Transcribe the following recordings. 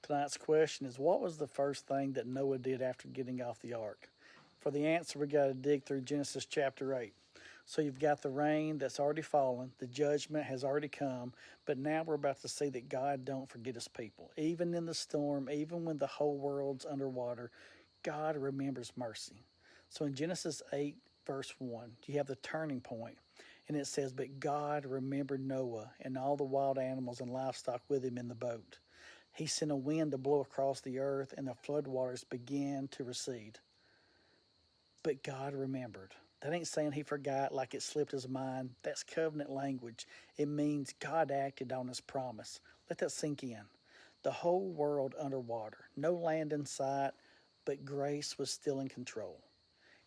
Tonight's question is, what was the first thing that Noah did after getting off the ark? For the answer, we got to dig through Genesis chapter 8. So you've got the rain that's already fallen, the judgment has already come, but now we're about to see that God don't forget his people. Even in the storm, even when the whole world's underwater, God remembers mercy. So in Genesis 8, verse 1, you have the turning point, and it says, "But God remembered Noah and all the wild animals and livestock with him in the boat. He sent a wind to blow across the earth, and the floodwaters began to recede." But God remembered. That ain't saying he forgot like it slipped his mind. That's covenant language. It means God acted on his promise. Let that sink in. The whole world underwater, no land in sight, but grace was still in control.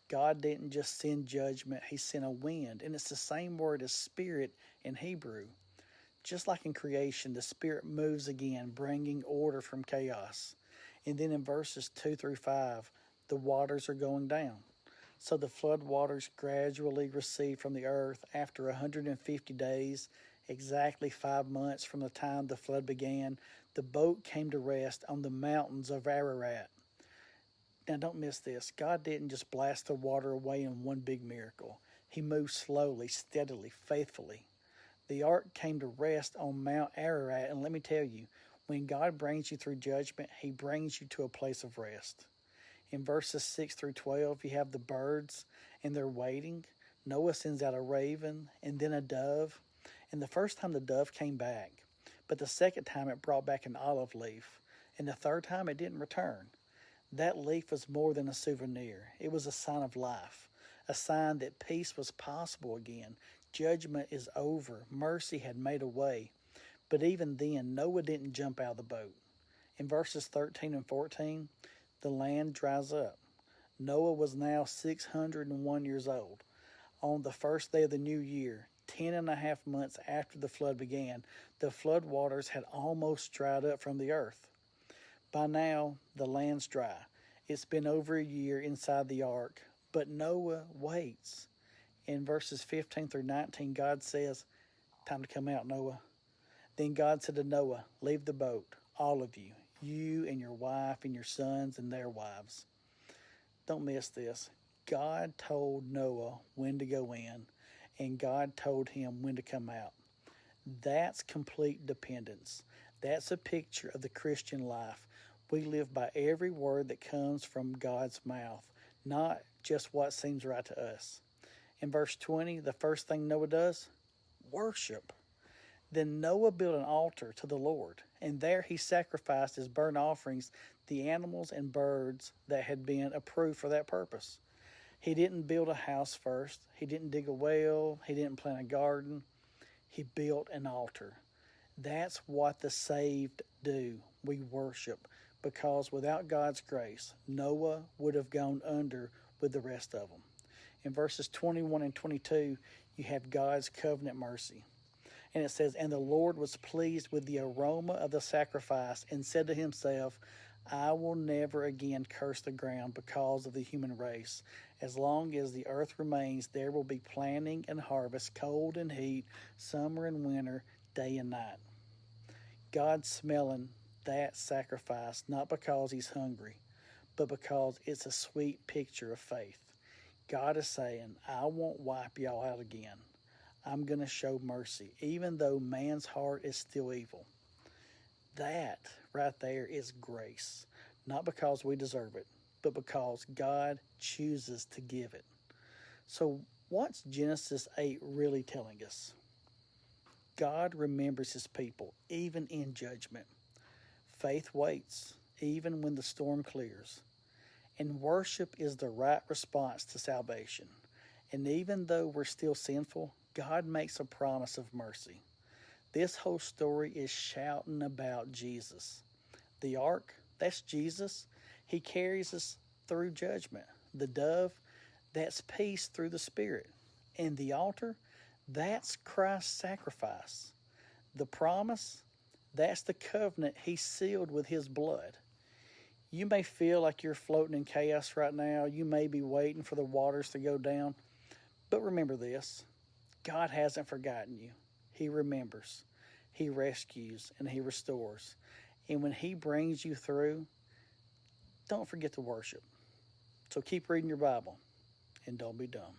God didn't just send judgment, he sent a wind, and it's the same word as spirit in Hebrew. Just like in creation, the Spirit moves again, bringing order from chaos. And then in verses 2 through 5, the waters are going down. So the flood waters gradually recede from the earth after 150 days, exactly 5 months from the time the flood began. The boat came to rest on the mountains of Ararat. Now don't miss this. God didn't just blast the water away in one big miracle. He moved slowly, steadily, faithfully. The ark came to rest on Mount Ararat, and let me tell you, when God brings you through judgment, he brings you to a place of rest. In verses 6 through 12, you have the birds, and they're waiting. Noah sends out a raven and then a dove, and the first time the dove came back, but the second time it brought back an olive leaf, and the third time it didn't return. That leaf was more than a souvenir. It was a sign of life, a sign that peace was possible again. Judgment is over. Mercy had made a way. But even then, Noah didn't jump out of the boat. In verses 13 and 14, the land dries up. Noah was now 601 years old. On the first day of the new year, 10.5 months after the flood began, the flood waters had almost dried up from the earth. By now, the land's dry. It's been over a year inside the ark, but Noah waits. In verses 15 through 19, God says, "Time to come out, Noah." Then God said to Noah, "Leave the boat, all of you, you and your wife and your sons and their wives." Don't miss this. God told Noah when to go in, and God told him when to come out. That's complete dependence. That's a picture of the Christian life. We live by every word that comes from God's mouth, not just what seems right to us. In verse 20, the first thing Noah does, worship. Then Noah built an altar to the Lord, and there he sacrificed as burnt offerings the animals and birds that had been approved for that purpose. He didn't build a house first. He didn't dig a well. He didn't plant a garden. He built an altar. That's what the saved do. We worship, because without God's grace, Noah would have gone under with the rest of them. In verses 21 and 22, you have God's covenant mercy. And it says, "And the Lord was pleased with the aroma of the sacrifice and said to himself, I will never again curse the ground because of the human race. As long as the earth remains, there will be planting and harvest, cold and heat, summer and winter, day and night." God's smelling that sacrifice not because he's hungry, but because it's a sweet picture of faith. God is saying, I won't wipe y'all out again. I'm going to show mercy, even though man's heart is still evil. That right there is grace, not because we deserve it, but because God chooses to give it. So what's Genesis 8 really telling us? God remembers his people, even in judgment. Faith waits, even when the storm clears. And worship is the right response to salvation. And even though we're still sinful, God makes a promise of mercy. This whole story is shouting about Jesus. The ark, that's Jesus. He carries us through judgment. The dove, that's peace through the Spirit. And the altar, that's Christ's sacrifice. The promise, that's the covenant he sealed with his blood. You may feel like you're floating in chaos right now. You may be waiting for the waters to go down. But remember this, God hasn't forgotten you. He remembers. He rescues and he restores. And when He brings you through, don't forget to worship. So keep reading your Bible and don't be dumb.